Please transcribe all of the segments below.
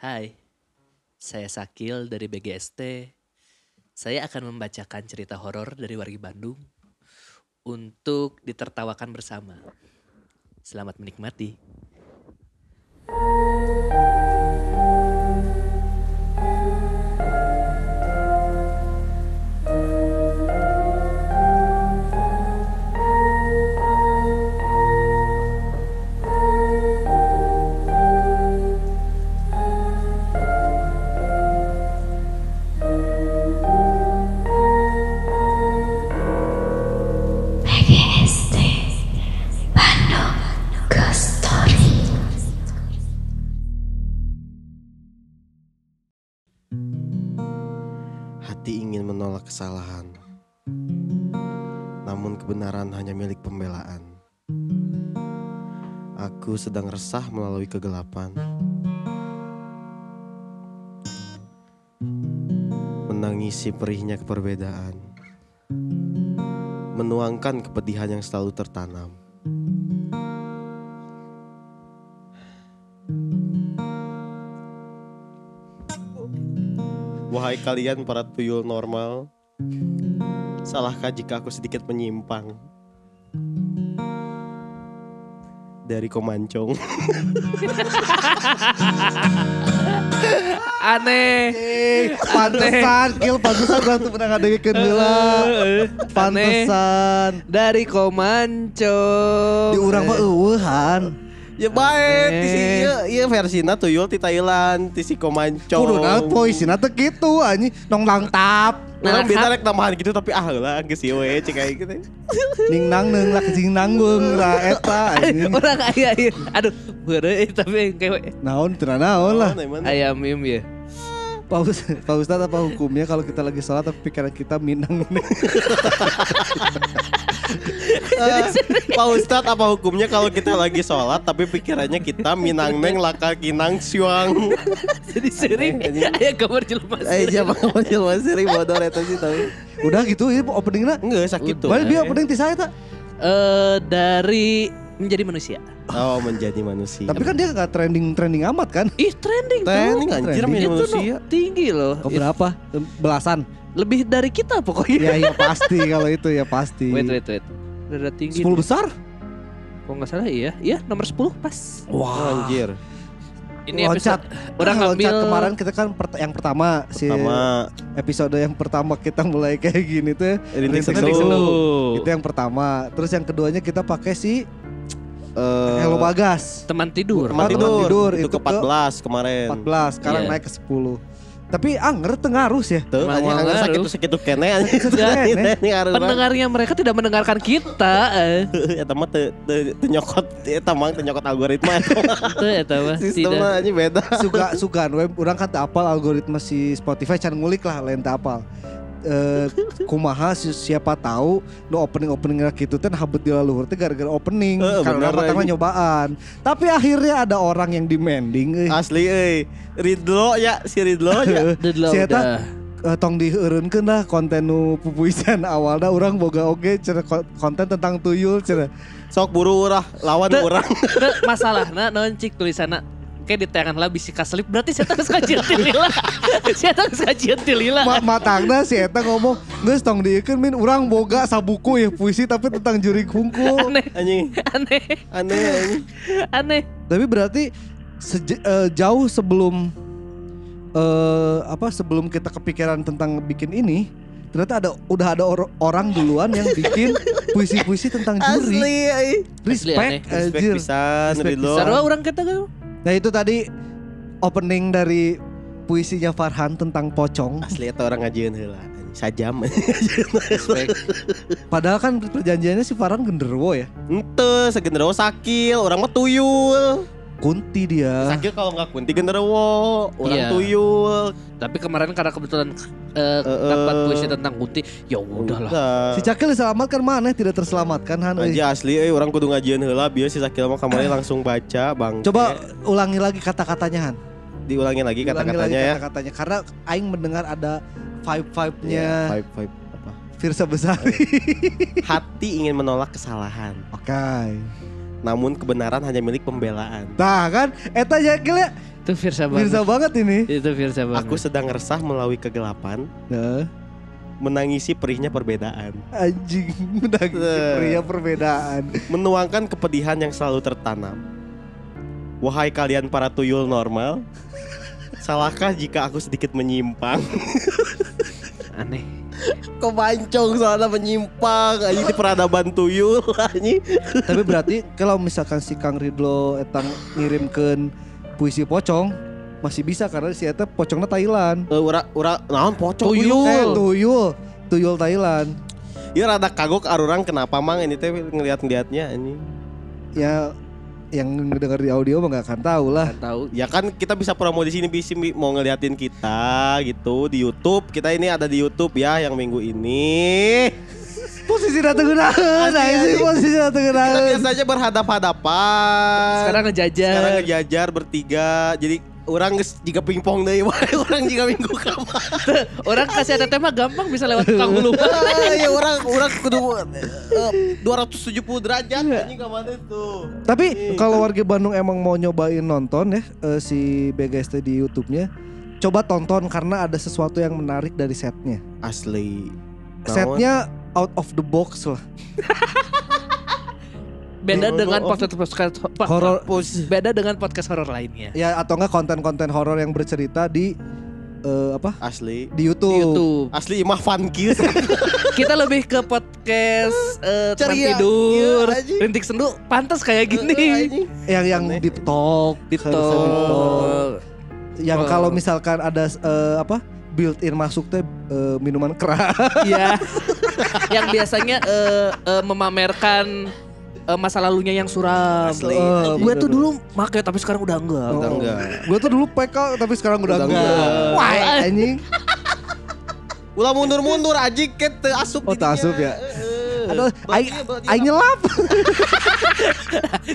Hai, saya Sakil dari BGST. Saya akan membacakan cerita horor dari wargi Bandung untuk ditertawakan bersama. Selamat menikmati. BGST Bandung Ghost Story. Hati ingin menolak kesalahan, namun kebenaran hanya milik pembelaan. Aku sedang resah melalui kegelapan, menangisi perihnya keperbedaan, menuangkan kepedihan yang selalu tertanam. Wahai kalian para tuyul normal, salahkah jika aku sedikit menyimpang dari Komancong? Aneh. Pantesan, Kil, pantesan orang tuh pernah ngadengekeun heula. Pantesan. Dari Komanco. Di urang mah eueuhan. Ya baik, tisi iya versina tuyul di Thailand, tisi Komancong. Kuduna poesina teh kitu anjing, nong langtap. Orang biasa rek tambahan gitu tapi lah geus ieu we cek aya gitu. Ning nang neung lah kecing nanggung ra eta anjing. Orang aya. Aduh, beureuy tapi kewe. Naon teu naon lah. Ayam mim ya. Pak Ustadz apa hukumnya kalau kita lagi sholat tapi pikiran kita minang. Pak Ustadz apa hukumnya kalau kita lagi sholat tapi pikirannya kita minang neng laka kinang syuang. Jadi sering aya gambar jelema. Siapa kamu jelma sering bodoh eta sih tahu. Udah gitu ini openingna. Enggak sakit tuh. Balik dia opening ti saya tak. Dari menjadi manusia. Oh, menjadi manusia. Tapi kan dia gak trending amat kan. Ih, trending tuh. trending anjir menjadi Itu manusia. tinggi loh. Berapa? Belasan. Lebih dari kita pokoknya. Ya pasti kalau itu ya pasti. Wait. Udah tinggi. 10 besar? Kok nggak salah iya. Iya, nomor 10 pas. Oh, anjir. Ini loncat. episode orang ngambil Loncat kemarin kita kan yang pertama episode yang pertama kita mulai kayak gini tuh Rintik Rintik Seduh. Seduh. Itu yang pertama. Terus yang keduanya kita pakai si Hello Bagas. teman tidur. Teman Teman tidur. tidur. Itu Itu ke 14 kemarin. 14, sekarang Iya. naik ke 10. Tapi anger tengarus ya. Tuh, Emang anjing ngaruh. sakit kene anjing. Kene. Ini ngaruh. Pendengarnya mereka tidak mendengarkan kita. Eta mah teu nyokot eta mah teu nyokot algoritma eta. Itu eta mah Sistemnya tidak. anjing beda. Sugan we urang kan teu apal algoritma si Spotify can ngulik lah lain teu apal. Kumaha siapa tahu no opening gitu teh habet di laluhur teh gara-gara opening karena bener, pertama anjing. nyobaan. Tapi akhirnya ada orang yang demanding Asli Ridlo ya si Ridlo ya. Si eta tong dieureunkeun lah konten nu pupuisan awalna urang boga oge cenah konten tentang tuyul cenah. Sok buru urah lawan urang. Masalahna naon cik tulisanna kayak di tangan lah bisi kaslip berarti saya harus kajian ti lila. Saya harus kajian ti lila. Matangna si eta ngomong geus tong dieukeun min urang boga sabuku ya puisi tapi tentang jurig hungkul. Anjing. Aneh. Aneh. Tapi berarti jauh sebelum sebelum kita kepikiran tentang bikin ini, ternyata udah ada orang duluan yang bikin puisi-puisi tentang juri. Asli Respect, Respect anjir. pisan Respect Ridlo. Sarua urang kita kan. Nah itu tadi opening dari puisinya Farhan tentang pocong. Asli eta orang ngajieun heula. Sajam. Padahal kan perjanjiannya si Farhan genderuwo ya. Henteu segenderuwo sakil, orang mah tuyul. Kunti dia. Sakil kalau enggak kunti genderuwo, orang Iya. tuyul. Tapi kemarin karena kebetulan dapat puisi tentang Kunti, ya udahlah. Si Cakil diselamatkan mana tidak terselamatkan Han. Aja asli orang kudu ngajieun heula biar si Sakil mah kemarin langsung baca bang. Coba ulangi lagi kata-katanya Han. Diulangi lagi Ulangi kata-katanya lagi ya. kata-katanya karena aing mendengar ada vibe-nya Vibe apa? Firsa Besari. Hati ingin menolak kesalahan, Oke. namun kebenaran hanya milik pembelaan. Nah kan eta Cakil ya Itu Firsa banget. Mirza banget ini. Itu Firsa banget. Aku sedang resah melalui kegelapan, Nah, menangisi perihnya perbedaan, anjing menangisi pria perbedaan. menuangkan kepedihan yang selalu tertanam. Wahai kalian para tuyul normal, salahkah jika aku sedikit menyimpang? Aneh. Kebancong soalnya menyimpang anjing di peradaban tuyul anjing. Tapi berarti kalau misalkan si Kang Ridlo etang ngirimkeun puisi pocong masih bisa karena si eta pocongna Thailand. Ura naon pocong Tuyul Thailand. Ieu rada kagok arurang kenapa mang ini teh ngeliat-ngeliatnya anjing. Ya yang dengar di audio mah gak akan tahu lah. Gak tahu. Ya kan kita bisa promo di sini bisa mau ngeliatin kita gitu di YouTube. Kita ini ada di YouTube ya yang minggu ini. Posisi datang genaheun, anjing posisi datang Kita genaheun. biasanya berhadapan-hadapan. Sekarang ngejajar. Sekarang ngejajar bertiga. Jadi orang geus jiga pingpong deui wae, orang jiga minggu kamar. Orang kasih ada tema gampang bisa lewat tukang bulu. Ya orang kudu 270 derajat anjing ka mana tuh. Tapi kalau warga Bandung emang mau nyobain nonton ya si BGST di YouTube-nya, coba tonton karena ada sesuatu yang menarik dari setnya. Asli. Setnya out of the box lah. Beda dengan podcast Horor. Beda dengan podcast horor lainnya. Ya atau enggak konten-konten horor yang bercerita di apa? Asli. Di Di YouTube. YouTube. Asli imah funky. Kita lebih ke podcast teman Ceria. tidur, Iya, anjing. rintik sendu, pantas kayak gini. Yang Aneh. deep talk, Deep harusnya talk. deep talk. Yang Oh. kalau misalkan ada apa? Built-in masuk teh minuman keras. Iya. Yang biasanya memamerkan masa lalunya yang suram. Asli. Gue tuh dulu make tapi sekarang udah enggak. Udah enggak. Gue tuh dulu PK tapi sekarang udah Udah enggak. enggak. Wah, anjing. Ulah mundur-mundur anjing ket teu asup Oh, di teu dinya. asup ya? Heeh. Aduh, Berarti aing nyelap.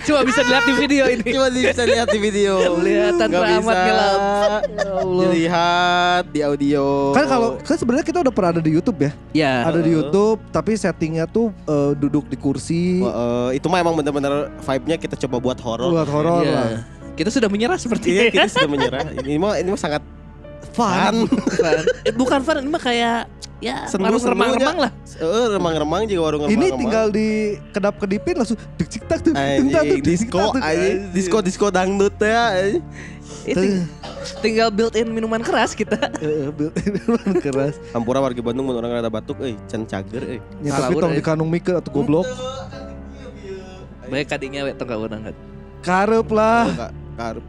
Cuma bisa dilihat di video ini. Cuma bisa lihat di video. Kelihatan Nggak teramat bisa ngelap. dilihat di audio. Kan sebenarnya kita udah pernah ada di YouTube ya. Ya. Ada di YouTube tapi settingnya tuh duduk di kursi Itu mah emang bener-bener vibe-nya kita coba buat horor. buat horor Iya. lah. Kita sudah menyerah Iya, sepertinya. kita sudah menyerah. Ini mah sangat fun. Bukan fun, ini mah kayak ya Sendu-sendunya. remang-remang lah. Remang-remang juga warung remang-remang. Ini tinggal di kedap-kedipin langsung dik cik tak tuh. Anjing, disco dangdut ya. Itu tinggal built-in minuman keras kita. Minuman keras. Hampura warga Bandung mun orang ada batuk can cager Ya, Salah tapi tong urang. di kanung mike atau goblok. Baik kadinya we tong kaunang. Karep lah. Karep.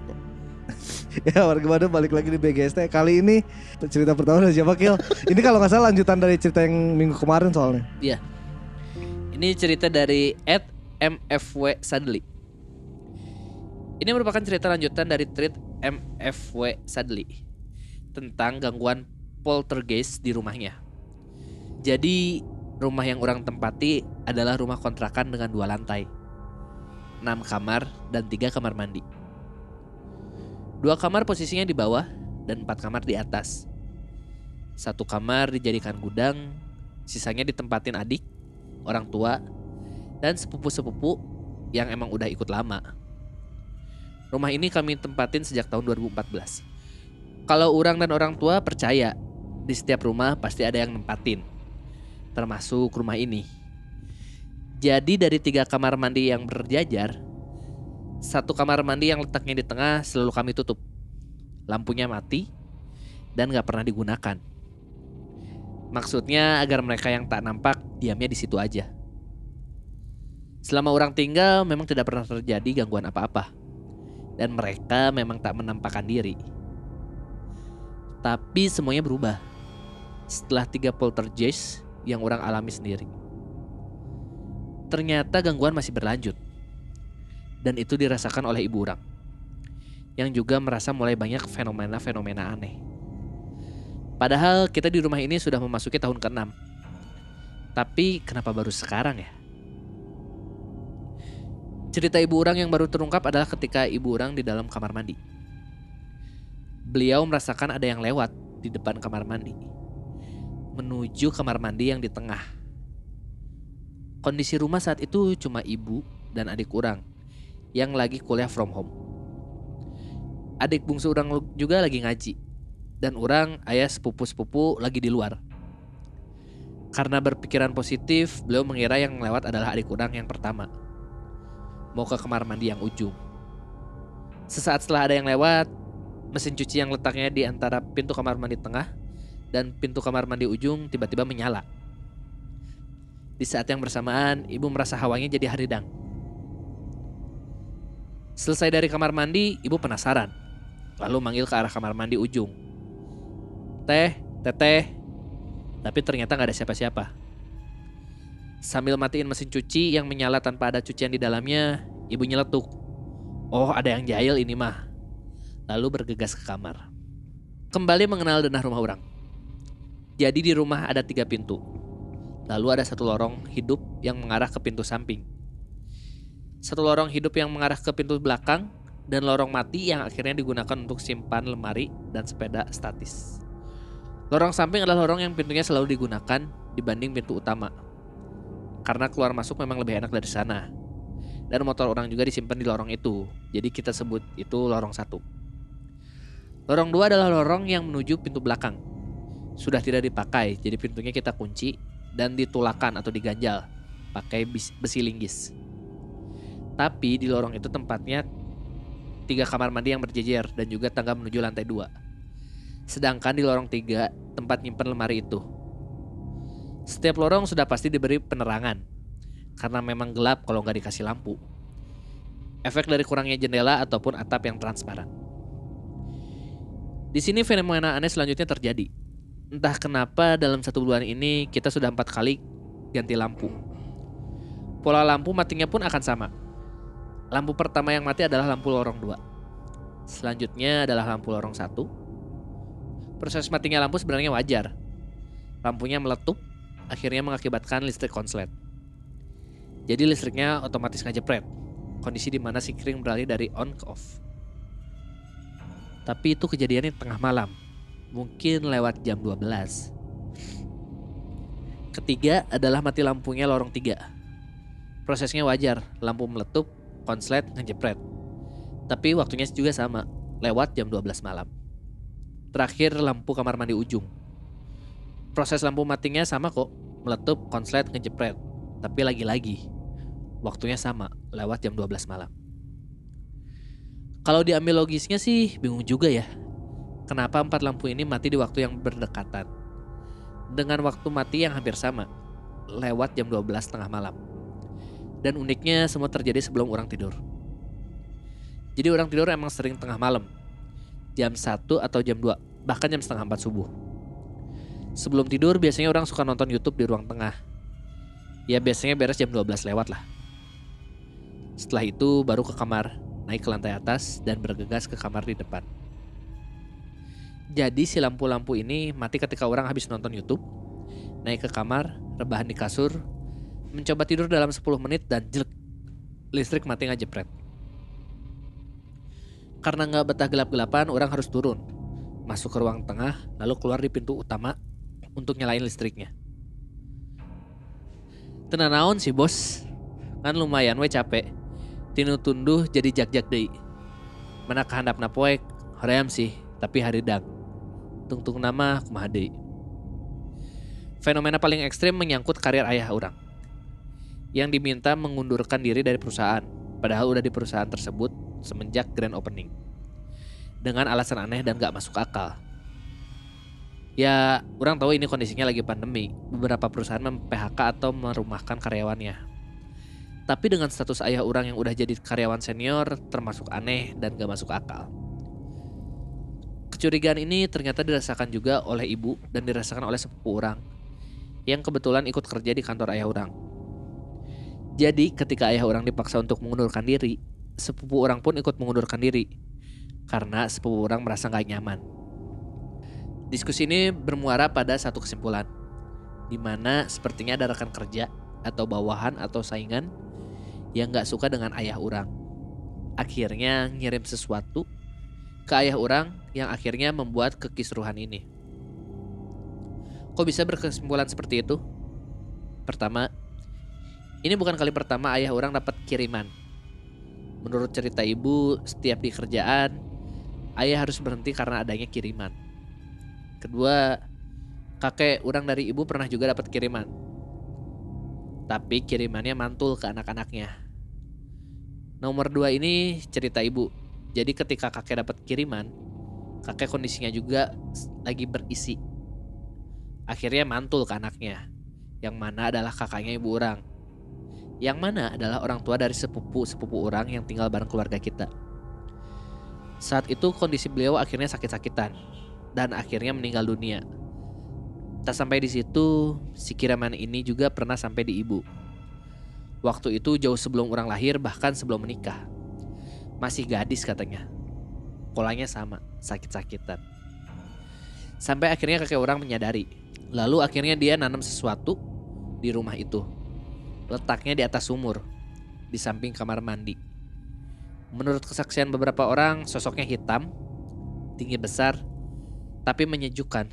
Ya warga Bandung balik lagi di BGST. Kali ini cerita pertama dari siapa Kil? Ini kalau nggak salah lanjutan dari cerita yang minggu kemarin soalnya. Iya. Ini cerita dari @mfw Sadli. Ini merupakan cerita lanjutan dari tweet MFW Sadli tentang gangguan poltergeist di rumahnya. Jadi rumah yang orang tempati adalah rumah kontrakan dengan 2 lantai, 6 kamar dan 3 kamar mandi. 2 kamar posisinya di bawah dan 4 kamar di atas. 1 kamar dijadikan gudang, sisanya ditempatin adik, orang tua, dan sepupu-sepupu yang emang udah ikut lama. Rumah ini kami tempatin sejak tahun 2014. Kalau orang dan orang tua percaya di setiap rumah pasti ada yang nempatin, termasuk rumah ini. Jadi dari 3 kamar mandi yang berjajar, 1 kamar mandi yang letaknya di tengah selalu kami tutup. Lampunya mati dan gak pernah digunakan. Maksudnya agar mereka yang tak nampak diamnya di situ aja. Selama orang tinggal memang tidak pernah terjadi gangguan apa-apa. Dan mereka memang tak menampakkan diri. Tapi semuanya berubah setelah 3 poltergeist yang orang alami sendiri. Ternyata gangguan masih berlanjut. Dan itu dirasakan oleh ibu orang, yang juga merasa mulai banyak fenomena-fenomena aneh. Padahal kita di rumah ini sudah memasuki tahun ke-6. Tapi kenapa baru sekarang ya? Cerita ibu orang yang baru terungkap adalah ketika ibu orang di dalam kamar mandi. Beliau merasakan ada yang lewat di depan kamar mandi, menuju kamar mandi yang di tengah. Kondisi rumah saat itu cuma ibu dan adik orang yang lagi kuliah from home. adik bungsu orang juga lagi ngaji. Dan orang ayah sepupu-sepupu lagi di luar. Karena berpikiran positif, beliau mengira yang lewat adalah adik orang yang pertama. Mau ke kamar mandi yang ujung. Sesaat setelah ada yang lewat, mesin cuci yang letaknya di antara pintu kamar mandi tengah dan pintu kamar mandi ujung tiba-tiba menyala. Di saat yang bersamaan, ibu merasa hawanya jadi haridang. Selesai dari kamar mandi, ibu penasaran. Lalu manggil ke arah kamar mandi ujung. Teh, teteh. Tapi ternyata gak ada siapa-siapa. Sambil matiin mesin cuci yang menyala tanpa ada cucian di dalamnya, ibu nyeletuk. Oh, ada yang jahil ini mah. Lalu bergegas ke kamar. Kembali mengenal denah rumah orang. Jadi di rumah ada 3 pintu. Lalu ada 1 lorong hidup yang mengarah ke pintu samping. 1 lorong hidup yang mengarah ke pintu belakang. Dan lorong mati yang akhirnya digunakan untuk simpan lemari dan sepeda statis. Lorong samping adalah lorong yang pintunya selalu digunakan dibanding pintu utama. Karena keluar masuk memang lebih enak dari sana. Dan motor orang juga disimpan di lorong itu. Jadi kita sebut itu lorong 1. Lorong 2 adalah lorong yang menuju pintu belakang. Sudah tidak dipakai, jadi pintunya kita kunci dan ditulakan atau diganjal pakai besi linggis. Tapi di lorong itu tempatnya 3 kamar mandi yang berjejer dan juga tangga menuju lantai 2. Sedangkan di lorong 3 tempat nyimpen lemari itu. Setiap lorong sudah pasti diberi penerangan karena memang gelap kalau nggak dikasih lampu. Efek dari kurangnya jendela ataupun atap yang transparan. Di sini fenomena aneh selanjutnya terjadi. Entah kenapa dalam 1 bulan ini kita sudah 4 kali ganti lampu. Pola lampu matinya pun akan sama. Lampu pertama yang mati adalah lampu lorong 2. Selanjutnya adalah lampu lorong 1. Proses matinya lampu sebenarnya wajar. Lampunya meletup, akhirnya mengakibatkan listrik konslet. Jadi listriknya otomatis ngejepret. Kondisi di mana si kring beralih dari on ke off. Tapi itu kejadiannya tengah malam. Mungkin lewat jam 12. Ketiga adalah mati lampunya lorong 3. Prosesnya wajar, lampu meletup, konslet ngejepret. Tapi waktunya juga sama, lewat jam 12 malam. Terakhir lampu kamar mandi ujung. Proses lampu matinya sama kok, meletup, konslet ngejepret. Tapi lagi-lagi, waktunya sama, lewat jam 12 malam. Kalau diambil logisnya sih bingung juga ya. Kenapa 4 lampu ini mati di waktu yang berdekatan? Dengan waktu mati yang hampir sama, lewat jam 12 tengah malam. Dan uniknya semua terjadi sebelum orang tidur. Jadi orang tidur emang sering tengah malam. Jam 1 atau jam 2, bahkan jam setengah 4 subuh. Sebelum tidur biasanya orang suka nonton YouTube di ruang tengah. Ya biasanya beres jam 12 lewat lah. Setelah itu baru ke kamar, naik ke lantai atas dan bergegas ke kamar di depan. Jadi si lampu-lampu ini mati ketika orang habis nonton YouTube, naik ke kamar, rebahan di kasur, mencoba tidur dalam 10 menit dan jelek, listrik mati ngejepret. Karena gak betah gelap-gelapan, orang harus turun, masuk ke ruang tengah, lalu keluar di pintu utama untuk nyalain listriknya. Tenan naon sih bos, kan lumayan we capek. Tinu tunduh jadi jak-jak deui. Mana kahandapna poek, hoream sih, tapi haridang. Tungtung nama kumaha deui. Fenomena paling ekstrim menyangkut karir ayah orang. Yang diminta mengundurkan diri dari perusahaan, padahal udah di perusahaan tersebut semenjak grand opening. Dengan alasan aneh dan gak masuk akal. Ya, orang tahu ini kondisinya lagi pandemi. Beberapa perusahaan mem-PHK atau merumahkan karyawannya. Tapi dengan status ayah orang yang udah jadi karyawan senior termasuk aneh dan gak masuk akal. Kecurigaan ini ternyata dirasakan juga oleh ibu dan dirasakan oleh sepupu orang yang kebetulan ikut kerja di kantor ayah orang. Jadi ketika ayah orang dipaksa untuk mengundurkan diri, sepupu orang pun ikut mengundurkan diri karena sepupu orang merasa gak nyaman. Diskusi ini bermuara pada satu kesimpulan, di mana sepertinya ada rekan kerja atau bawahan atau saingan yang gak suka dengan ayah orang. Akhirnya ngirim sesuatu ke ayah orang yang akhirnya membuat kekisruhan ini. Kok bisa berkesimpulan seperti itu? Pertama, ini bukan kali pertama ayah orang dapat kiriman. Menurut cerita ibu, setiap di kerjaan, ayah harus berhenti karena adanya kiriman. Kedua, kakek orang dari ibu pernah juga dapat kiriman. Tapi kirimannya mantul ke anak-anaknya. Nomor 2 ini cerita ibu. Jadi ketika kakek dapat kiriman, kakek kondisinya juga lagi berisi. Akhirnya mantul ke anaknya, yang mana adalah kakaknya ibu orang. Yang mana adalah orang tua dari sepupu orang yang tinggal bareng keluarga kita. Saat itu kondisi beliau akhirnya sakit-sakitan dan akhirnya meninggal dunia. Tak sampai di situ, si kiriman ini juga pernah sampai di ibu. Waktu itu jauh sebelum orang lahir, bahkan sebelum menikah. Masih gadis katanya. Polanya sama, sakit-sakitan. Sampai akhirnya kakek orang menyadari. Lalu akhirnya dia nanam sesuatu di rumah itu. Letaknya di atas sumur, di samping kamar mandi. Menurut kesaksian beberapa orang, sosoknya hitam, tinggi besar, tapi menyejukkan,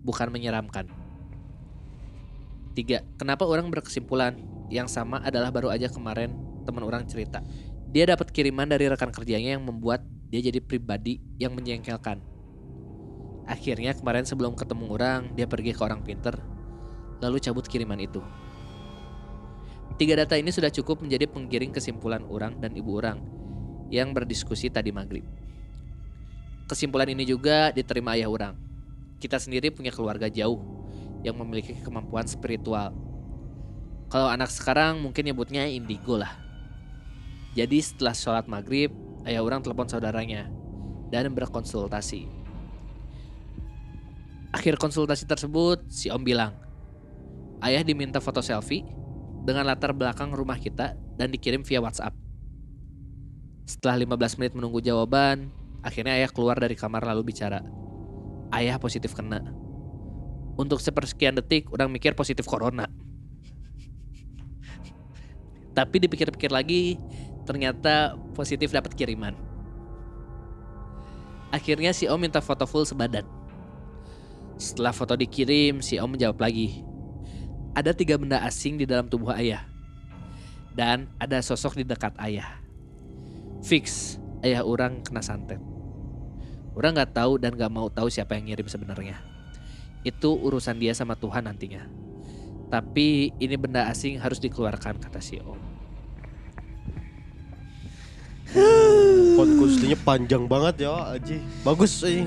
bukan menyeramkan. 3. Kenapa orang berkesimpulan yang sama adalah baru aja kemarin teman orang cerita. Dia dapat kiriman dari rekan kerjanya yang membuat dia jadi pribadi yang menjengkelkan. Akhirnya kemarin sebelum ketemu orang, dia pergi ke orang pinter, lalu cabut kiriman itu. 3 data ini sudah cukup menjadi penggiring kesimpulan orang dan ibu orang yang berdiskusi tadi maghrib. Kesimpulan ini juga diterima ayah orang. Kita sendiri punya keluarga jauh yang memiliki kemampuan spiritual. Kalau anak sekarang mungkin nyebutnya indigo lah. Jadi setelah sholat maghrib, ayah orang telepon saudaranya dan berkonsultasi. Akhir konsultasi tersebut, si Om bilang, ayah diminta foto selfie dengan latar belakang rumah kita dan dikirim via WhatsApp. Setelah 15 menit menunggu jawaban, akhirnya ayah keluar dari kamar lalu bicara. Ayah positif kena. Untuk sepersekian detik, orang mikir positif corona. Tapi dipikir-pikir lagi, ternyata positif dapat kiriman. Akhirnya si Om minta foto full sebadan. Setelah foto dikirim, si Om menjawab lagi. Ada 3 benda asing di dalam tubuh ayah. Dan ada sosok di dekat ayah. Fix, ayah orang kena santet. Orang gak tahu dan gak mau tahu siapa yang ngirim sebenarnya. Itu urusan dia sama Tuhan nantinya. Tapi ini benda asing harus dikeluarkan, kata si Om. Konkursnya panjang banget ya, Aji. Bagus sih.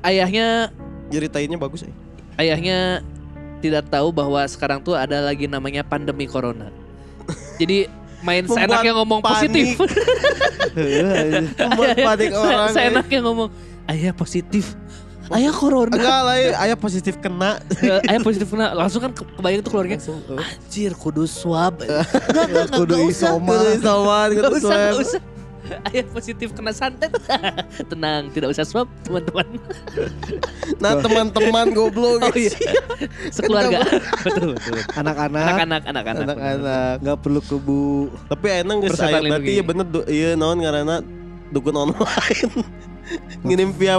Ayahnya Ceritainnya bagus sih. Ayahnya tidak tahu bahwa sekarang tuh ada lagi namanya pandemi corona. Jadi main seenaknya ngomong positif. Membuat panik orang. Seenaknya ngomong, ayah positif, ayah corona. Enggak lah, ayah positif kena. Ayah positif kena. Langsung kan kebayang tuh keluarga. Anjir, kudu swab. Enggak Kudu usah. isoman. Gak usah. Ayah positif kena santet. Tenang, tidak usah swab teman-teman. Nah teman-teman goblok. Oh iya. Sekeluarga. Betul. Anak-anak Anak-anak. nggak perlu kebu. Tapi enak gak Persatuan saya lindungi. berarti ya bener iya naon karena dukun online. Ngirim via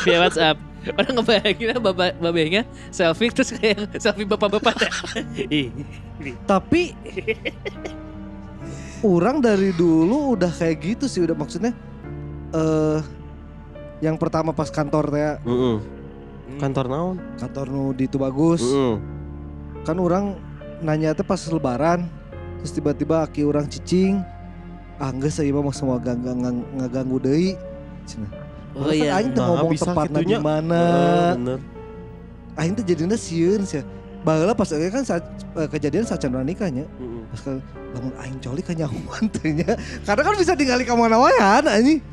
Via WhatsApp. Orang ngebayanginnya babenya selfie terus kayak selfie bapak-bapak. Tapi orang dari dulu udah kayak gitu sih, udah maksudnya yang pertama pas kantor teh, Kantor naon? kantor nu di itu bagus. Kan orang nanya teh pas lebaran, terus tiba-tiba aki orang cicing, geus saya mah semua ngaganggu deui. Cenah. Oh iya. Aing teh ngomong tepatna di mana. Bener. Aing teh jadinya sieun sia. Baheula pas kan saat kejadian sacan nikahnya. Pas kan lamun aing coli ka nyahuan teh nya. Karena kan bisa tinggali ka mana-mana anjing.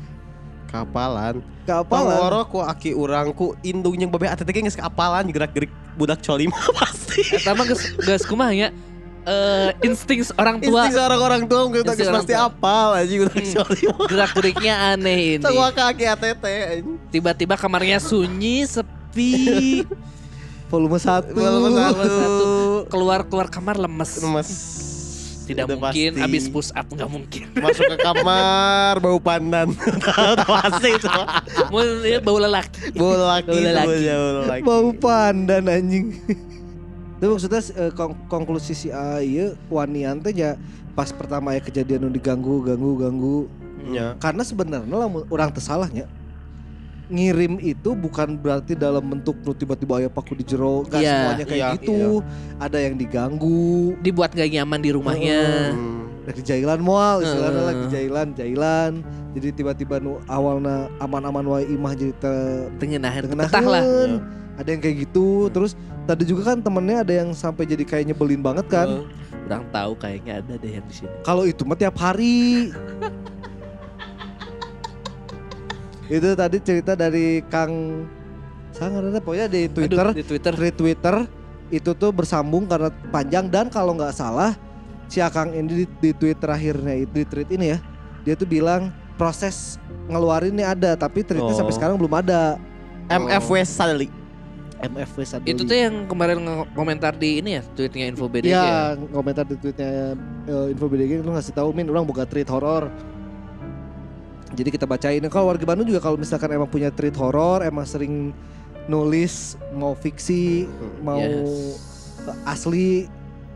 Kapalan. Kapalan. Pangoro ku aki urang ku indung jeung babe ATT geus kapalan gerak-gerik budak coli mah pasti. Eta mah geus kumaha nya? Insting orang tua. Insting orang tua geus Insting orang pasti tua. apal anjing budak coli mah. Gerak-geriknya aneh ini. Tawa kaki ATT anjing. Tiba-tiba kamarnya sunyi, sepi. Volume 1. Keluar kamar lemes. Tidak Udah mungkin pasti. habis push up, nggak mungkin. Masuk ke kamar bau pandan. Tahu pasti itu. Mau lihat bau lelaki. Bau laki. Bau lelaki. Bau pandan anjing. Itu maksudnya konklusi si ieu wanian teh ya pas pertama ya kejadian nu diganggu. Ya. Karena sebenarnya lamun orang tersalahnya ngirim itu bukan berarti dalam bentuk nu tiba-tiba aya paku di jero, gak Iya, semuanya kayak iya, gitu. Ada yang diganggu, Dibuat gak nyaman di rumahnya. lagi jailan moal, istilahnya Heeh. lagi jailan. Jadi tiba-tiba nu awalna aman-aman wae imah jadi Tengenahan tengenahan. betah lah. Ada yang kayak gitu. Terus tadi juga kan temennya ada yang sampai jadi kayak nyebelin banget kan. Kurang tahu kayaknya ada deh yang di sini. Kalau itu mah tiap hari. Itu tadi cerita dari Kang Sangarana, pokoknya di Twitter, Aduh, di Twitter. Twitter itu tuh bersambung karena panjang, dan kalau nggak salah si Akang ini di tweet terakhirnya itu, di tweet ini ya, dia tuh bilang proses ngeluarin ini ada, tapi tweetnya sampai sekarang belum ada. MFW Sally. MFW Sadoli. Itu tuh yang kemarin komentar di ini ya, tweetnya Info BDG. ya, komentar di tweetnya Info BDG lu ngasih tahu Min, orang buka tweet horor. Jadi kita bacain. Kalau warga Bandung juga kalau misalkan emang punya tweet horor, emang sering nulis mau fiksi, mau asli,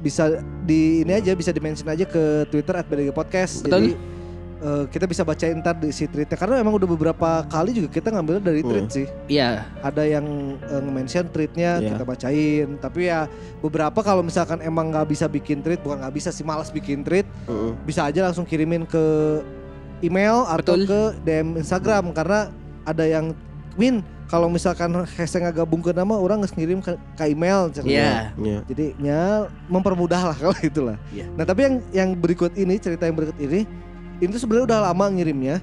bisa di ini aja, bisa di-mention aja ke Twitter @BDG Podcast. Betul. Jadi kita bisa bacain ntar di si tweetnya, karena emang udah beberapa kali juga kita ngambilnya dari tweet sih. Iya. Ada yang nge-mention tweetnya, Iya. kita bacain. Tapi ya beberapa kalau misalkan emang nggak bisa bikin tweet, bukan nggak bisa sih, malas bikin tweet, bisa aja langsung kirimin ke email atau Betul. ke DM Instagram. Karena ada yang Min, kalau misalkan hashtag nggak gabung ke nama, orang nggak ngirim ke email. Iya. Jadi ya mempermudah lah kalau itulah. Iya. Nah tapi yang berikut ini, cerita yang berikut ini tuh sebenarnya udah lama ngirimnya.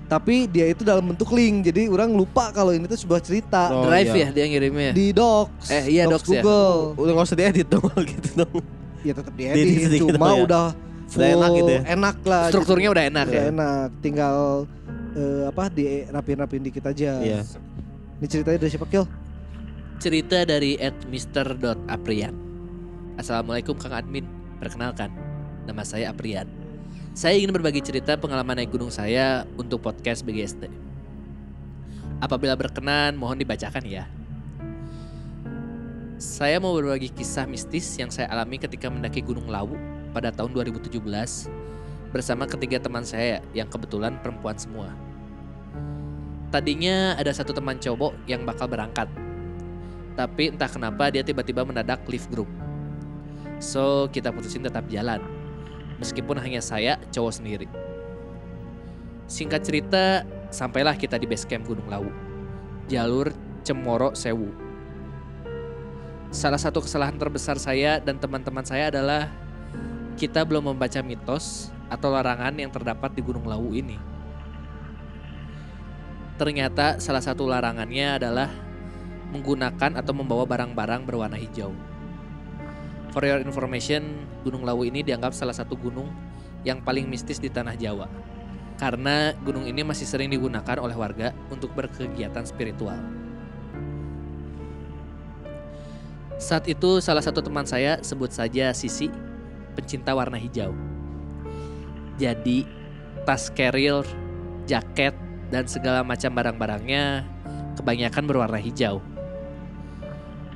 Tapi dia itu dalam bentuk link, jadi orang lupa kalau ini tuh sebuah cerita. Oh, Drive iya. ya dia ngirimnya. Di Docs. Iya, Docs ya. Google. Udah nggak usah diedit dong gitu dong. Ya tetap Diedit diedit, sedikit cuma ya. udah full Udah enak gitu ya. enak lah. Strukturnya udah enak Udah ya. enak, tinggal di rapin dikit aja. Iya. Ini ceritanya dari siapa, Kil? Cerita dari @mister.aprian. Assalamualaikum Kang Admin. Perkenalkan, nama saya Aprian. Saya ingin berbagi cerita pengalaman naik gunung saya untuk podcast BGST. Apabila berkenan, mohon dibacakan ya. Saya mau berbagi kisah mistis yang saya alami ketika mendaki Gunung Lawu pada tahun 2017 bersama ketiga teman saya yang kebetulan perempuan semua. Tadinya ada satu teman cowok yang bakal berangkat, tapi entah kenapa dia tiba-tiba mendadak leave group. So kita putusin tetap jalan, meskipun hanya saya cowok sendiri. Singkat cerita, sampailah kita di base camp Gunung Lawu, jalur Cemoro Sewu. Salah satu kesalahan terbesar saya dan teman-teman saya adalah kita belum membaca mitos atau larangan yang terdapat di Gunung Lawu ini. Ternyata salah satu larangannya adalah menggunakan atau membawa barang-barang berwarna hijau. For your information, Gunung Lawu ini dianggap salah satu gunung yang paling mistis di tanah Jawa. Karena gunung ini masih sering digunakan oleh warga untuk berkegiatan spiritual. Saat itu salah satu teman saya, sebut saja Sisi, pencinta warna hijau. Jadi tas carrier, jaket, dan segala macam barang-barangnya kebanyakan berwarna hijau.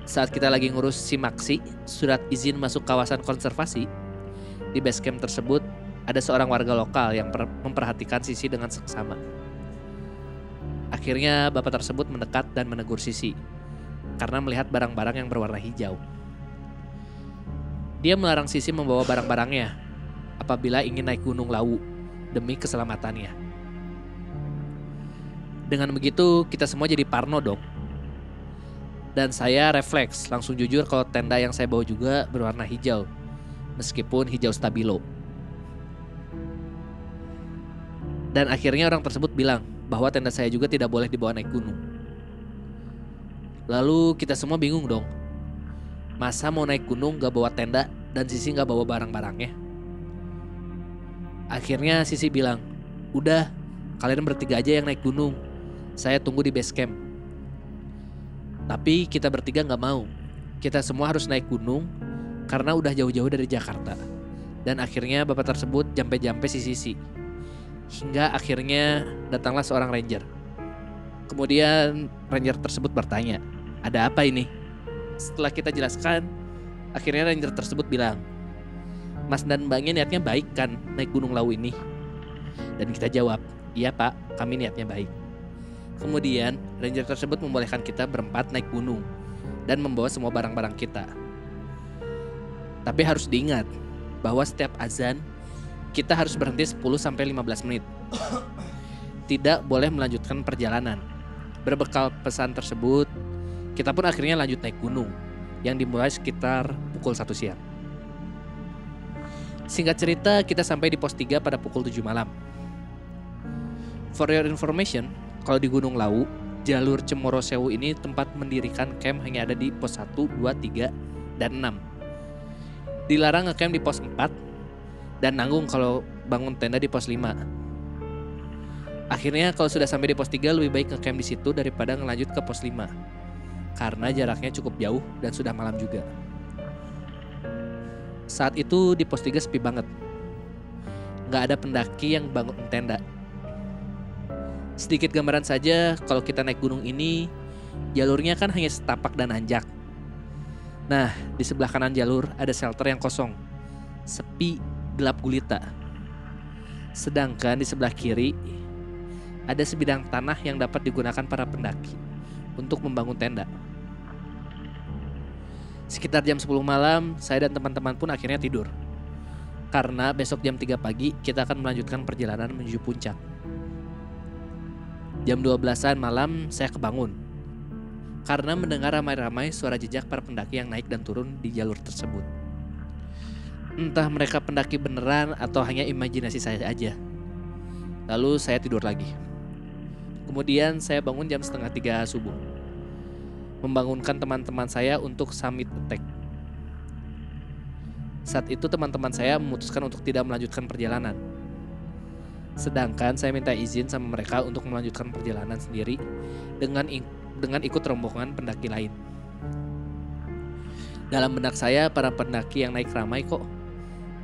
Saat kita lagi ngurus SIMAKSI, surat izin masuk kawasan konservasi, di base camp tersebut ada seorang warga lokal yang memperhatikan Sisi dengan seksama. Akhirnya bapak tersebut mendekat dan menegur Sisi karena melihat barang-barang yang berwarna hijau. Dia melarang Sisi membawa barang-barangnya apabila ingin naik Gunung Lawu demi keselamatannya. Dengan begitu kita semua jadi parno dong. Dan saya refleks langsung jujur kalau tenda yang saya bawa juga berwarna hijau, meskipun hijau stabilo. Dan akhirnya orang tersebut bilang bahwa tenda saya juga tidak boleh dibawa naik gunung. Lalu kita semua bingung dong. Masa mau naik gunung gak bawa tenda dan Sisi gak bawa barang-barangnya? Akhirnya Sisi bilang, udah kalian bertiga aja yang naik gunung. Saya tunggu di base camp. Tapi kita bertiga gak mau. Kita semua harus naik gunung karena udah jauh-jauh dari Jakarta. Dan akhirnya bapak tersebut jampe-jampe si Sisi. Hingga akhirnya datanglah seorang ranger. Kemudian ranger tersebut bertanya, ada apa ini? Setelah kita jelaskan, akhirnya ranger tersebut bilang, Mas dan mbaknya niatnya baik kan naik Gunung Lawu ini. Dan kita jawab, iya pak, kami niatnya baik. Kemudian ranger tersebut membolehkan kita berempat naik gunung dan membawa semua barang-barang kita. Tapi harus diingat bahwa setiap azan kita harus berhenti 10-15 menit. Tidak boleh melanjutkan perjalanan. Berbekal pesan tersebut, kita pun akhirnya lanjut naik gunung yang dimulai sekitar pukul 1 siang. Singkat cerita, kita sampai di pos 3 pada pukul 7 malam. For your information, kalau di Gunung Lawu, jalur Cemoro Sewu ini tempat mendirikan camp hanya ada di pos 1, 2, 3, dan 6. Dilarang ngecamp di pos 4 dan nanggung kalau bangun tenda di pos 5. Akhirnya kalau sudah sampai di pos 3 lebih baik ngecamp di situ daripada ngelanjut ke pos 5. Karena jaraknya cukup jauh dan sudah malam juga. Saat itu di pos 3 sepi banget. Gak ada pendaki yang bangun tenda. Sedikit gambaran saja, kalau kita naik gunung ini, jalurnya kan hanya setapak dan nanjak. Nah, di sebelah kanan jalur ada shelter yang kosong. Sepi, gelap gulita. Sedangkan di sebelah kiri ada sebidang tanah yang dapat digunakan para pendaki untuk membangun tenda. Sekitar jam 10 malam, saya dan teman-teman pun akhirnya tidur. Karena besok jam 3 pagi kita akan melanjutkan perjalanan menuju puncak. Jam 12-an malam saya kebangun karena mendengar ramai-ramai suara jejak para pendaki yang naik dan turun di jalur tersebut. Entah mereka pendaki beneran atau hanya imajinasi saya aja. Lalu saya tidur lagi. Kemudian saya bangun jam setengah 3 subuh. Membangunkan teman-teman saya untuk summit attack. Saat itu teman-teman saya memutuskan untuk tidak melanjutkan perjalanan. Sedangkan saya minta izin sama mereka untuk melanjutkan perjalanan sendiri dengan ikut rombongan pendaki lain. Dalam benak saya, para pendaki yang naik ramai kok.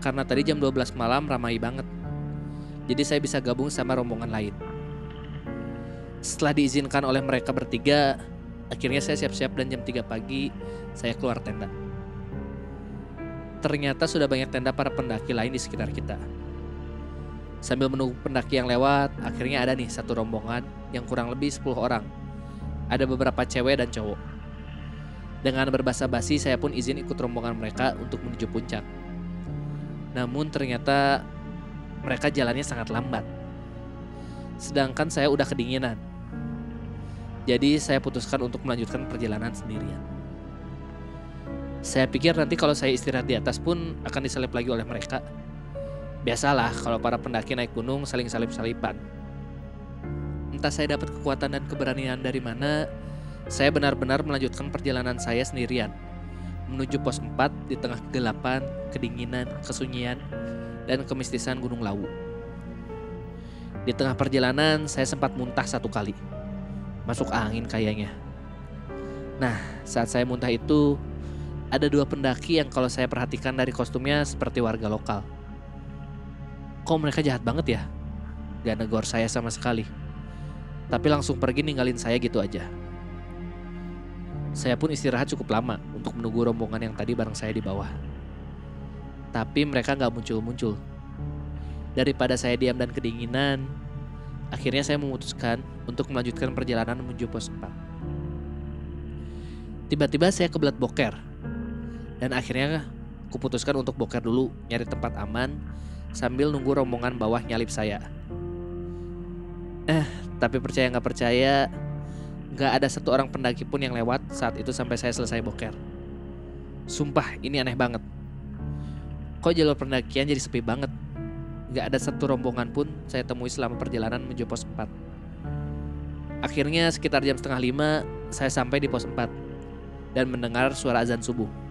Karena tadi jam 12 malam ramai banget. Jadi saya bisa gabung sama rombongan lain. Setelah diizinkan oleh mereka bertiga, akhirnya saya siap-siap dan jam 3 pagi saya keluar tenda. Ternyata sudah banyak tenda para pendaki lain di sekitar kita. Sambil menunggu pendaki yang lewat, akhirnya ada nih satu rombongan yang kurang lebih 10 orang. Ada beberapa cewek dan cowok. Dengan berbasa-basi saya pun izin ikut rombongan mereka untuk menuju puncak. Namun ternyata mereka jalannya sangat lambat. Sedangkan saya udah kedinginan. Jadi saya putuskan untuk melanjutkan perjalanan sendirian. Saya pikir nanti kalau saya istirahat di atas pun akan disalip lagi oleh mereka. Biasalah kalau para pendaki naik gunung saling salip-salipan. Entah saya dapat kekuatan dan keberanian dari mana, saya benar-benar melanjutkan perjalanan saya sendirian. Menuju pos 4 di tengah kegelapan, kedinginan, kesunyian, dan kemistisan Gunung Lawu. Di tengah perjalanan saya sempat muntah 1 kali. Masuk angin kayaknya. Nah, saat saya muntah itu, ada 2 pendaki yang kalau saya perhatikan dari kostumnya seperti warga lokal. Kok mereka jahat banget ya? Gak negor saya sama sekali. Tapi langsung pergi ninggalin saya gitu aja. Saya pun istirahat cukup lama untuk menunggu rombongan yang tadi bareng saya di bawah. Tapi mereka gak muncul-muncul. Daripada saya diam dan kedinginan, akhirnya saya memutuskan untuk melanjutkan perjalanan menuju pos 4. Tiba-tiba saya kebelat boker. Dan akhirnya kuputuskan untuk boker dulu, nyari tempat aman sambil nunggu rombongan bawah nyalip saya. Tapi percaya gak percaya, gak ada satu orang pendaki pun yang lewat saat itu sampai saya selesai boker. Sumpah ini aneh banget. Kok jalur pendakian jadi sepi banget? Gak ada satu rombongan pun saya temui selama perjalanan menuju pos 4. Akhirnya sekitar jam setengah 5 saya sampai di pos 4 dan mendengar suara azan subuh.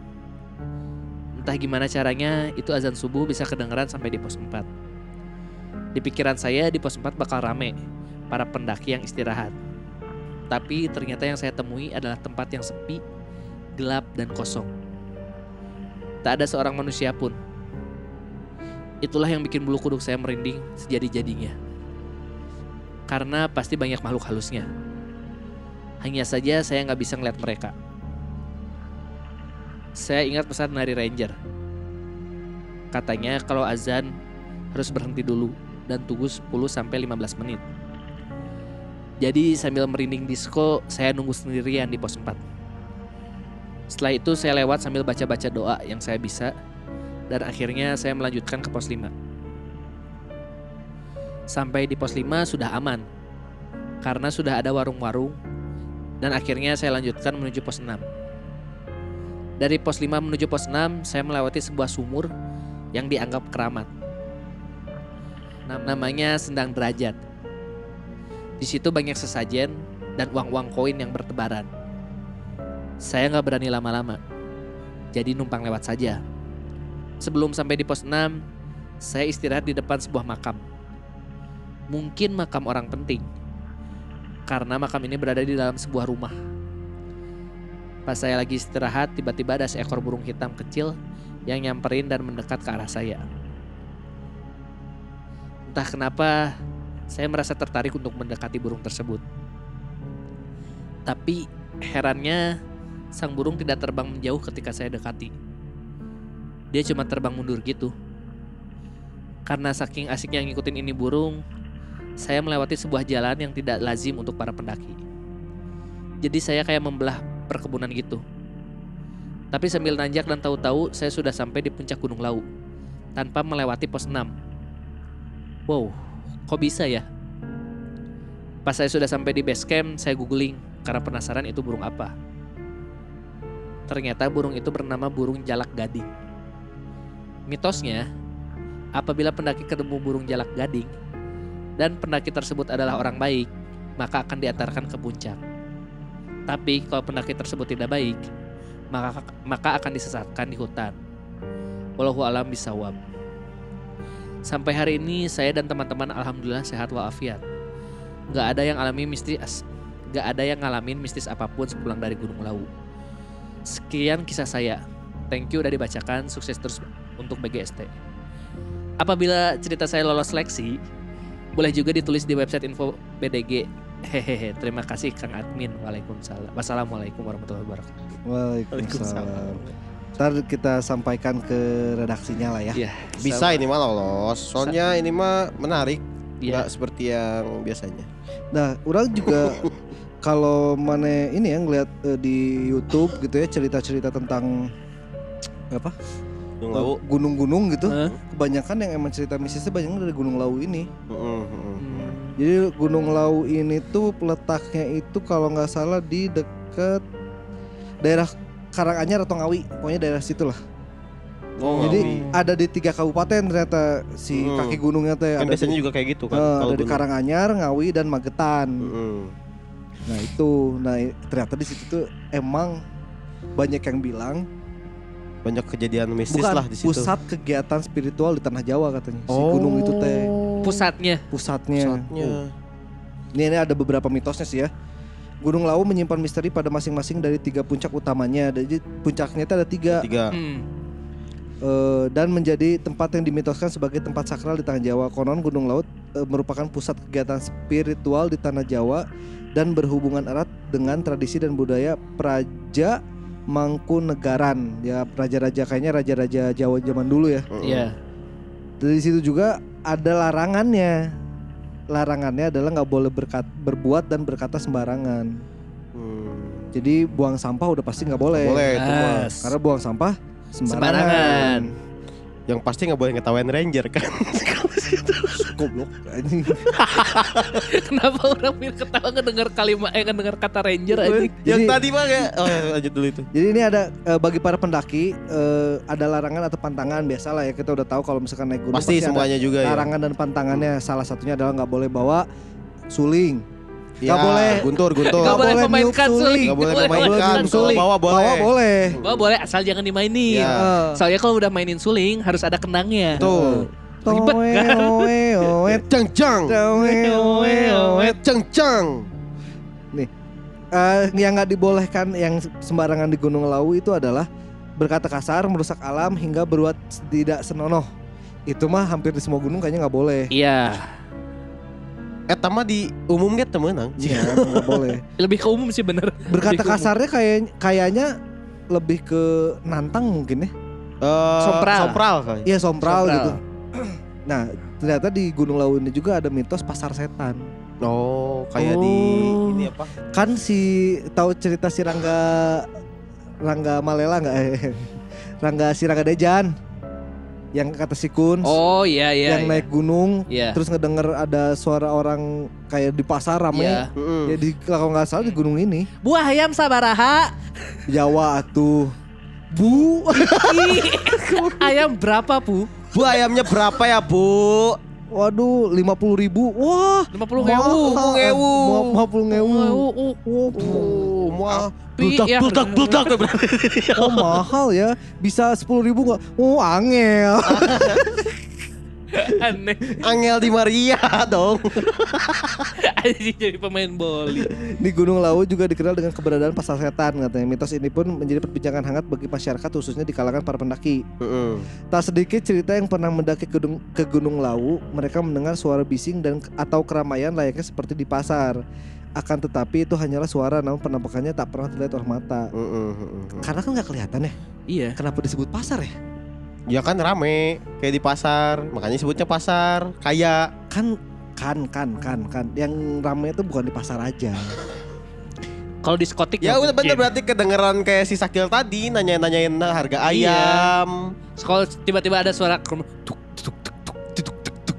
Entah gimana caranya itu azan subuh bisa kedengeran sampai di pos 4. Di pikiran saya di pos 4 bakal rame para pendaki yang istirahat. Tapi ternyata yang saya temui adalah tempat yang sepi, gelap dan kosong. Tak ada seorang manusia pun. Itulah yang bikin bulu kuduk saya merinding sejadi-jadinya. Karena pasti banyak makhluk halusnya. Hanya saja saya gak bisa ngeliat mereka. Saya ingat pesan dari ranger. Katanya kalau azan harus berhenti dulu dan tunggu 10-15 menit. Jadi sambil merinding disco, saya nunggu sendirian di pos 4. Setelah itu saya lewat sambil baca-baca doa yang saya bisa, dan akhirnya saya melanjutkan ke pos 5. Sampai di pos 5 sudah aman, karena sudah ada warung-warung, dan akhirnya saya lanjutkan menuju pos 6. Dari pos 5 menuju pos 6, saya melewati sebuah sumur yang dianggap keramat. Namanya Sendang Derajat. Di situ banyak sesajen dan uang-uang koin yang bertebaran. Saya nggak berani lama-lama, jadi numpang lewat saja. Sebelum sampai di pos 6, saya istirahat di depan sebuah makam. Mungkin makam orang penting, karena makam ini berada di dalam sebuah rumah. Pas saya lagi istirahat, tiba-tiba ada seekor burung hitam kecil yang nyamperin dan mendekat ke arah saya. Entah kenapa, saya merasa tertarik untuk mendekati burung tersebut. Tapi herannya, sang burung tidak terbang menjauh ketika saya dekati. Dia cuma terbang mundur gitu. Karena saking asiknya ngikutin ini burung, saya melewati sebuah jalan yang tidak lazim untuk para pendaki. Jadi saya kayak membelah perkebunan gitu. Tapi sambil nanjak dan tahu-tahu saya sudah sampai di puncak Gunung Lawu tanpa melewati pos 6. Wow, kok bisa ya? Pas saya sudah sampai di base camp, saya googling karena penasaran itu burung apa. Ternyata burung itu bernama burung jalak gading. Mitosnya, apabila pendaki ketemu burung jalak gading dan pendaki tersebut adalah orang baik, maka akan diantarkan ke puncak. Tapi kalau pendaki tersebut tidak baik, maka akan disesatkan di hutan. Wallahu a'lam bishawab. Sampai hari ini saya dan teman-teman alhamdulillah sehat walafiat. Gak ada yang ngalamin mistis apapun sepulang dari Gunung Lawu. Sekian kisah saya. Thank you udah dibacakan. Sukses terus untuk BGST. Apabila cerita saya lolos seleksi, boleh juga ditulis di website info BDG. Hehehe, terima kasih Kang Admin. Waalaikumsalam. Wassalamualaikum warahmatullahi wabarakatuh. Waalaikumsalam. Ntar kita sampaikan ke redaksinya lah ya. Ya, Bisa ini mah lolos. Soalnya ini mah menarik. Iya. Nggak seperti yang biasanya. Nah, orang juga kalau mana ini ya ngeliat di YouTube gitu ya cerita-cerita tentang apa? Gunung Lawu. Gunung-gunung gitu. Hah? Kebanyakan yang emang cerita mistisnya banyak dari Gunung Lawu ini. Hmm. Jadi Gunung Lawu ini tuh letaknya itu kalau nggak salah di dekat daerah Karanganyar atau Ngawi, pokoknya daerah situ lah. Oh, Jadi Ngawi. ada di 3 kabupaten ternyata si kaki gunungnya teh. Kan Ada biasanya di, juga kayak gitu kan. ada di gunung. Karanganyar, Ngawi dan Magetan. Mm-mm. Nah itu, ternyata di situ tuh emang banyak yang bilang Banyak kejadian mistis bukan lah di situ. pusat kegiatan spiritual di tanah Jawa katanya. Si gunung itu teh Pusatnya. pusatnya. Pusatnya. Ini ada beberapa mitosnya sih ya. Gunung Lawu menyimpan misteri pada masing-masing dari 3 puncak utamanya. Jadi puncaknya itu ada 3. 3. Dan menjadi tempat yang dimitoskan sebagai tempat sakral di tanah Jawa. Konon Gunung Lawu merupakan pusat kegiatan spiritual di tanah Jawa dan berhubungan erat dengan tradisi dan budaya Praja Mangkunegaran. Ya raja-raja kayaknya raja-raja Jawa zaman dulu ya. Iya. Dari situ juga ada larangannya. Larangannya adalah nggak boleh berbuat dan berkata sembarangan. Jadi buang sampah udah pasti nggak boleh. Boleh itu mah. Yes. Karena buang sampah sembarangan. Sembarangan. Yang pasti nggak boleh ngetawain ranger kan. Goblok anjing. Kenapa orang mir ketawa ngedengar ngedengar kata ranger anjing? Yang Jadi- tadi mah kayak lanjut dulu itu. Jadi ini ada bagi para pendaki ada larangan atau pantangan biasa lah ya, kita udah tahu kalau misalkan naik gunung Pasti ada semuanya juga ya. larangan dan pantangannya. Salah satunya adalah nggak boleh bawa suling, Ya, nggak boleh. guntur. Nggak boleh memainkan niup suling. Nggak boleh Nggak boleh memainkan. memainkan Kalau suling. bawa boleh. bawa boleh. Bawa boleh asal jangan dimainin. Ya. Soalnya kalau udah mainin suling harus ada kendangnya. Tuh. Ribet kan? Ceng ceng. Ceng ceng. Yang nggak dibolehkan yang sembarangan di Gunung Lawu itu adalah berkata kasar, merusak alam hingga berbuat tidak senonoh. Itu mah hampir di semua gunung kayaknya nggak boleh. Iya. Eta mah di umum get temenang. Iya, nggak boleh. Lebih ke umum sih bener. Berkata Lebih ke umum. kasarnya kayaknya lebih ke nantang mungkin ya. Sompral. Sompral kayak. Iya sompral Sompral. gitu. Nah, ternyata di Gunung Lawu ini juga ada mitos pasar setan. Oh, kayak di ini apa? Kan tahu cerita si Rangga Malela nggak? Si Rangga Dejan yang kata si Kun Oh iya yang naik gunung Iya. terus ngedenger ada suara orang kayak di pasar rame. Iya. Ya kalau nggak salah di gunung ini Buah ayam sabaraha. Jawa atuh. Bu. Ayam berapa, Bu? Bu, ayamnya berapa ya, Bu? Waduh, 50.000. Wah, 50.000. 50.000. Oh, mah. Tapi ya, Bludak. Oh mahal ya. Bisa 10.000 nggak? Oh angel. aneh. Angel di Maria dong. Anjing jadi pemain voli. Di Gunung Lawu juga dikenal dengan keberadaan pasar setan katanya. Mitos ini pun menjadi perbincangan hangat bagi masyarakat khususnya di kalangan para pendaki. Tak sedikit cerita yang pernah mendaki ke Gunung Lawu, mereka mendengar suara bising atau keramaian layaknya seperti di pasar. Akan tetapi itu hanyalah suara, namun penampakannya tak pernah terlihat oleh mata. Karena kan nggak kelihatan ya. Iya. Kenapa disebut pasar ya? Ya kan rame kayak di pasar, makanya sebutnya pasar. Kayak Kan. Yang rame itu bukan di pasar aja. Kalau diskotik ya nggak udah bener mungkin. berarti kedengeran kayak si Sakil tadi nanyain harga Iya. ayam. Kalau tiba-tiba ada suara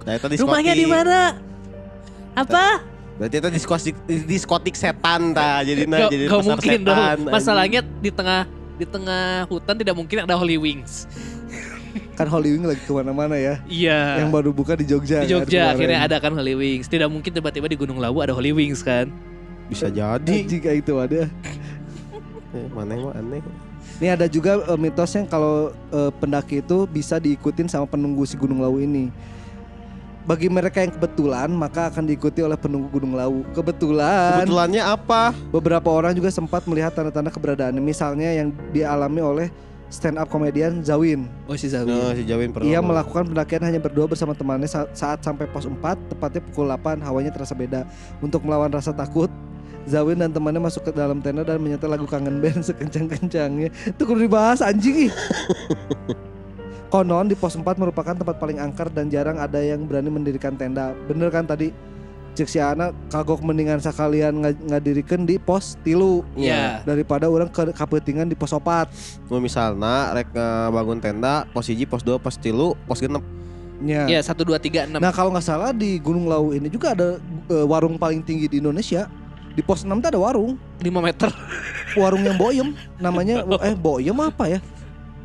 Nah, itu rumahnya di mana? Apa? Berarti itu diskotik setan ta. Jadi Gak jadi pasar mungkin setan. dong. Masalahnya di tengah hutan tidak mungkin ada Holy Wings. Kan Holy Wing lagi kemana-mana ya. Iya. Yang baru buka di Jogja. Di kan, Jogja kemarin. akhirnya ada kan Holy Wings. Tidak mungkin tiba-tiba di Gunung Lawu ada Holy Wings kan? Bisa jadi. Jika itu ada. Mana emang aneh. Ini ada juga mitos yang kalau pendaki itu bisa diikutin sama penunggu si Gunung Lawu ini. Bagi mereka yang kebetulan maka akan diikuti oleh penunggu Gunung Lawu. Kebetulannya apa? Beberapa orang juga sempat melihat tanda-tanda keberadaannya. Misalnya yang dialami oleh stand up komedian Zawin. Oh si Zawi. No, si Jawin pernah. Ia melakukan pendakian hanya berdua bersama temannya saat sampai pos 4, tepatnya pukul 8, hawanya terasa beda. Untuk melawan rasa takut, Zawin dan temannya masuk ke dalam tenda dan menyetel lagu Kangen Band sekencang-kencangnya. Itu kudu dibahas anjing ih. Konon di pos 4 merupakan tempat paling angker dan jarang ada yang berani mendirikan tenda. Bener kan tadi? Cek si anak kagok mendingan sekalian ngadirikeun di pos 3 Iya. daripada orang kapetingan di pos 4. Mau misalnya rek bangun tenda pos 1, pos 2, pos 3, pos 6. Ya. Iya 1 2 3 6. Nah kalau nggak salah di Gunung Lawu ini juga ada warung paling tinggi di Indonesia. Di pos 6 tuh ada warung 5 meter. Warung yang boyem. Namanya boyem apa ya?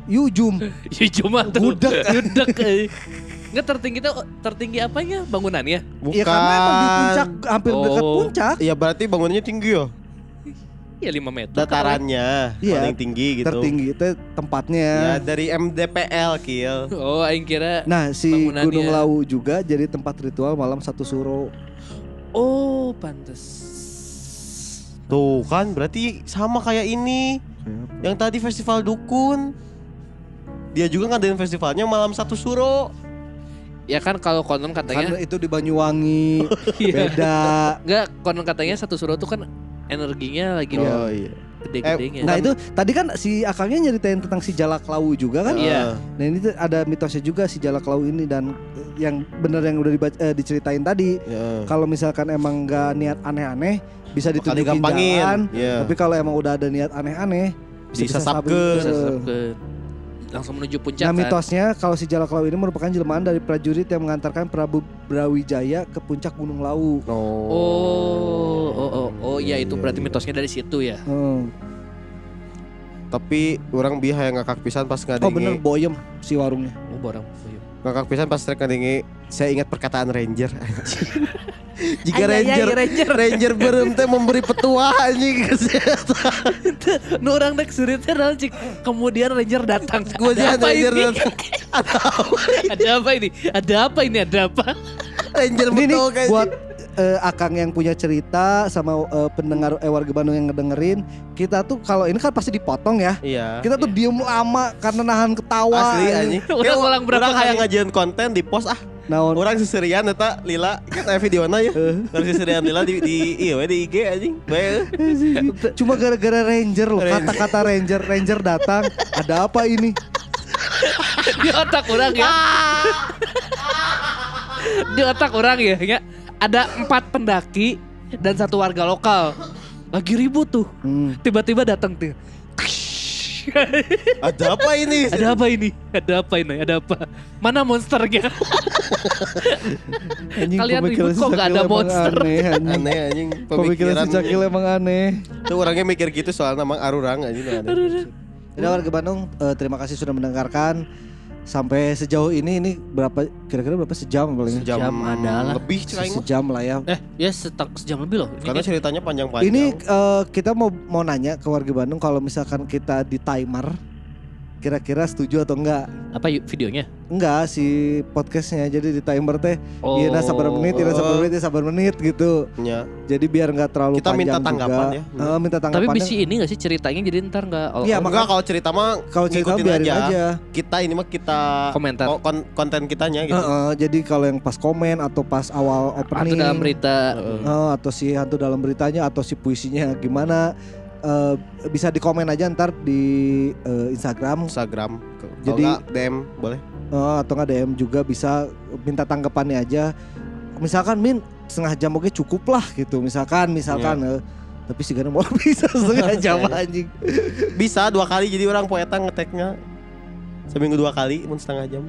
Yujum. Ya cuma tuh. Gudeg. Enggak tertinggi apanya bangunannya? Bukan. Ya karena emang di puncak, hampir dekat Oh. puncak. Iya berarti bangunannya tinggi ya. Ya 5 meter. Datarannya Iya. paling tinggi gitu. Tertinggi itu tempatnya. Ya dari MDPL Kil. Oh aing kira. Nah si Bangunannya. Gunung Lawu juga jadi tempat ritual malam 1 Suro. Oh pantes. Tuh kan berarti sama kayak ini. Yang tadi festival dukun. Dia juga ngadain festivalnya malam 1 Suro. Ya kan kalau konon katanya Karena itu di Banyuwangi. Beda. enggak konon katanya 1 Suro tuh kan energinya lagi Oh iya. gede-gedenya. Nah itu tadi kan si Akangnya nyeritain tentang si Jalak Lawu juga kan. Iya. Nah ini tuh ada mitosnya juga si Jalak Lawu ini. Dan yang benar yang udah diceritain tadi. Ya. Kalau misalkan emang gak niat aneh-aneh bisa Bakal ditunjukin digampangin. jalan. Iya. Tapi kalau emang udah ada niat aneh-aneh Disasapkeun. Bisa serapkeun. Langsung menuju puncak Nah kan. mitosnya kalau si Jalak Lawu ini merupakan jelmaan dari prajurit yang mengantarkan Prabu Brawijaya ke puncak Gunung Lawu. Oh iya itu berarti mitosnya dari situ ya. Tapi orang biha yang ngakak pisan pas Oh bener ngadenge. boyem si warungnya. Oh barang. Ngakak pisan pas rek ngadenge. Saya ingat perkataan Ranger anjing. Jika Ranger berem teh memberi petua anjing. Nu orang dek suritnya naon cik. Kemudian Ranger datang. Gua Ada aja apa Ranger ini? datang. Ada apa ini? Ada apa ini? Ada apa? Ranger Ini nih betul kayak buat Akang yang punya cerita sama pendengar warga Bandung yang ngedengerin. Kita tuh kalau ini kan pasti dipotong ya. Iya. Kita tuh diem lama karena nahan ketawa. Asli anjing. Udah ngulang berapa Orang kayak kali? ngajian konten di post Naon? Orang seserian eta Lila kan aya videona ya. Orang seserian Lila di iya we di IG anjing. Bae. Cuma gara-gara Ranger loh. Kata-kata Ranger datang. Ada apa ini? Di otak orang ya. Di otak orang ya, ada 4 pendaki dan 1 warga lokal. Lagi ribut tuh. Tiba-tiba datang tuh. Ada apa ini? Ada apa ini? Ada apa ini? Ada apa? Mana monsternya? Anjing, Kalian pemikiran ribut si kok gak Cakil ada emang monster? Aneh, anjing. Aneh anjing Pemikiran si Cakil emang aneh. Tuh orangnya mikir gitu soalnya emang arurang anjing aneh. Jadi warga Bandung, terima kasih sudah mendengarkan. Sampai sejauh ini berapa kira-kira berapa sejam paling? Sejam adalah. lebih ceraing mah. Sejam lah ya. Ya sejam lebih loh. Karena ceritanya panjang-panjang. Ini kita mau nanya ke warga Bandung kalau misalkan kita di timer, kira-kira setuju atau enggak? Apa videonya? Enggak si podcastnya, jadi di timer teh, Oh. iya nah sabar menit, iya sabar menit, iya sabar menit gitu. Ya. Jadi biar nggak terlalu Kita panjang minta tanggapan juga. ya. Minta Tapi tanggapan. bisa ini gak sih ceritanya jadi ntar gak? Iya, Enggak kalau cerita mah kalau cerita ngikutin biarin aja. Kita ini mah kita Komentar. konten kitanya gitu. Jadi kalau yang pas komen atau pas awal opening Atau dalam berita. atau si hantu dalam beritanya atau si puisinya gimana, bisa di komen aja ntar di Instagram. Instagram. Kalau Jadi- enggak DM boleh. Atau nggak DM juga bisa minta tanggapannya aja. Misalkan Min setengah jam oke cukup lah gitu. Misalkan tapi sih gak mau bisa setengah jam anjing. Bisa 2 kali jadi orang poeta ngeteknya. Seminggu 2 kali mun setengah jam.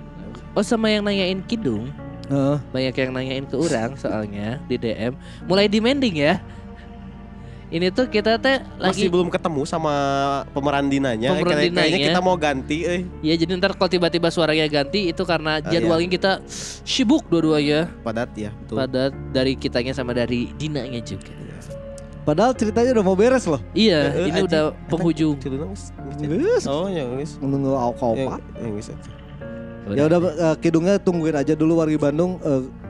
Oh sama yang nanyain Kidung. Heeh. Banyak yang nanyain ke orang soalnya di DM. Mulai demanding ya. Ini tuh kita teh Masih lagi. belum ketemu sama pemeran Dinanya. Pemeran Kayaknya Dinanya. kita mau ganti Ya jadi ntar kalau tiba-tiba suaranya ganti itu karena Oh, jadwalnya kita sibuk dua-duanya. padat ya, betul. Pada dari kitanya sama dari Dinanya juga. Padahal ceritanya udah mau beres loh. Iya, ini anjing. udah penghujung. Ciluna geus. Geus. Oh, ya geus. Menunggu opa. Ya geus. Ya udah kidungnya tungguin aja dulu wargi Bandung.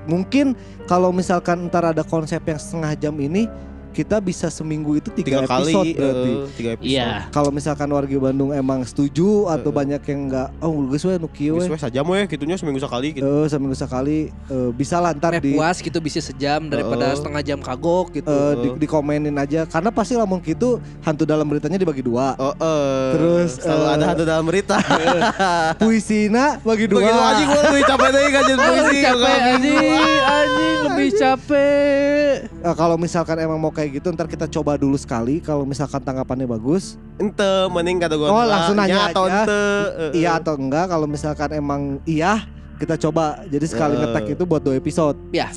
Mungkin kalau misalkan ntar ada konsep yang setengah jam ini, kita bisa seminggu itu 3 3 kali episode berarti. 3 episode. Iya. Kalau misalkan warga Bandung emang setuju atau banyak yang enggak, geus we nu kieu Geus we. we sajam we kitunya seminggu sekali gitu. Seminggu sekali bisa lah ntar Meh di puas gitu bisa sejam daripada setengah jam kagok gitu. dikomenin aja karena pasti lamun gitu hantu dalam beritanya dibagi 2. Terus, selalu ada hantu dalam berita. Puisina bagi 2. Begitu anjing gua lebih capek deh kajian puisi. Capek anjing lebih capek. Kalau misalkan emang mau kayak gitu ntar kita coba dulu sekali. Kalau misalkan tanggapannya bagus, Ente mending kata gua. langsung nanya atau aja. ente. Iya atau enggak. Kalau misalkan emang iya, kita coba. Jadi sekali ngetek itu buat 2 episode. Ya.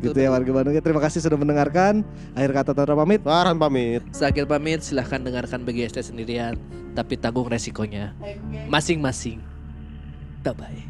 Gitu ya warga Bandung. Terima kasih sudah mendengarkan. Akhir kata Tatra pamit. Farhan pamit. Sakil pamit, silahkan dengarkan BGST sendirian, tapi tanggung resikonya masing-masing. Bye bye.